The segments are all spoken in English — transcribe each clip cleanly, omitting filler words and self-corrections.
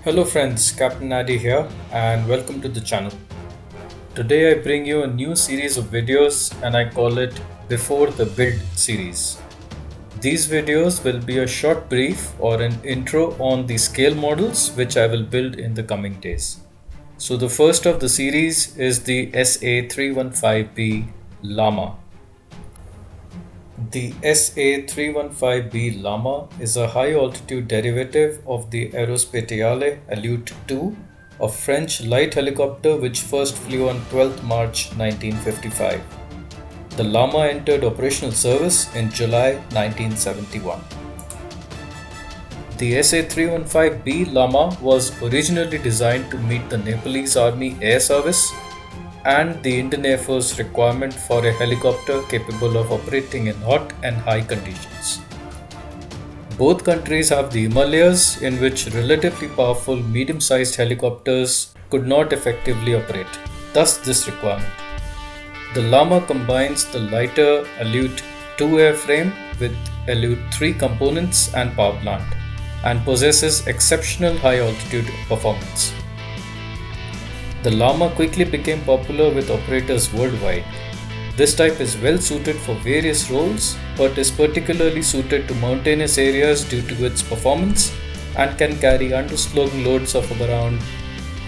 Hello friends, Captain Addy here and welcome to the channel. Today I bring you a new series of videos and I call it Before the Build series. These videos will be a short brief or an intro on the scale models which I will build in the coming days. So the first of the series is the Sa315B Lama. The Sa315B Lama is a high-altitude derivative of the Aerospatiale Alute 2, a French light helicopter which first flew on 12th March 1955. The Lama entered operational service in July 1971. The Sa315B Lama was originally designed to meet the Nepalese Army Air Service and the Indian Air Force requirement for a helicopter capable of operating in hot and high conditions. Both countries have the Himalayas, in which relatively powerful medium-sized helicopters could not effectively operate, thus this requirement. The Lama combines the lighter Alute 2 airframe with Alute 3 components and power plant, and possesses exceptional high-altitude performance. The Lama quickly became popular with operators worldwide. This type is well suited for various roles, but is particularly suited to mountainous areas due to its performance and can carry underslung loads of around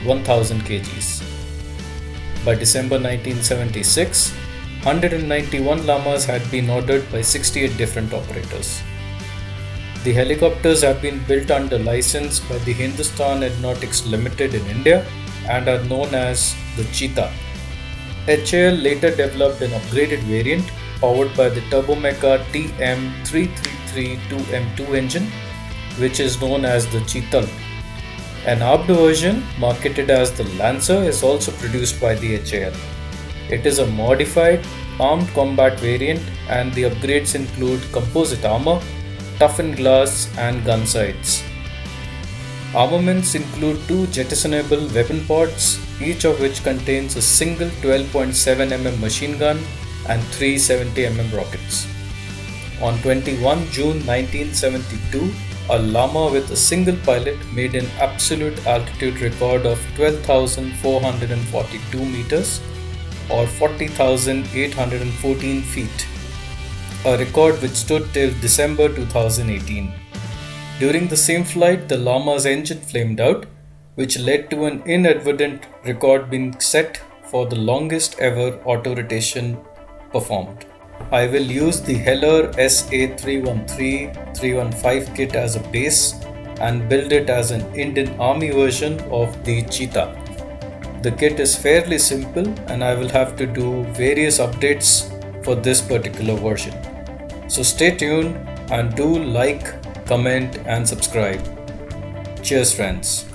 1000 kgs. By December 1976, 191 Lamas had been ordered by 68 different operators. The helicopters have been built under license by the Hindustan Aeronautics Limited in India and are known as the Cheetah. HAL later developed an upgraded variant powered by the Turbomeca TM333-2M2 engine, which is known as the Cheetah. An armed version marketed as the Lancer is also produced by the HAL. It is a modified armed combat variant and the upgrades include composite armor, toughened glass and gun sights. Armaments include two jettisonable weapon pods, each of which contains a single 12.7mm machine gun and three 70mm rockets. On 21 June 1972, a Lama with a single pilot made an absolute altitude record of 12,442 meters or 40,814 feet, a record which stood till December 2018. During the same flight, the Lama's engine flamed out, which led to an inadvertent record being set for the longest ever auto rotation performed. I will use the Heller SA313-315 kit as a base and build it as an Indian Army version of the Cheetah. The kit is fairly simple and I will have to do various updates for this particular version. So stay tuned and do like, comment and subscribe. Cheers friends.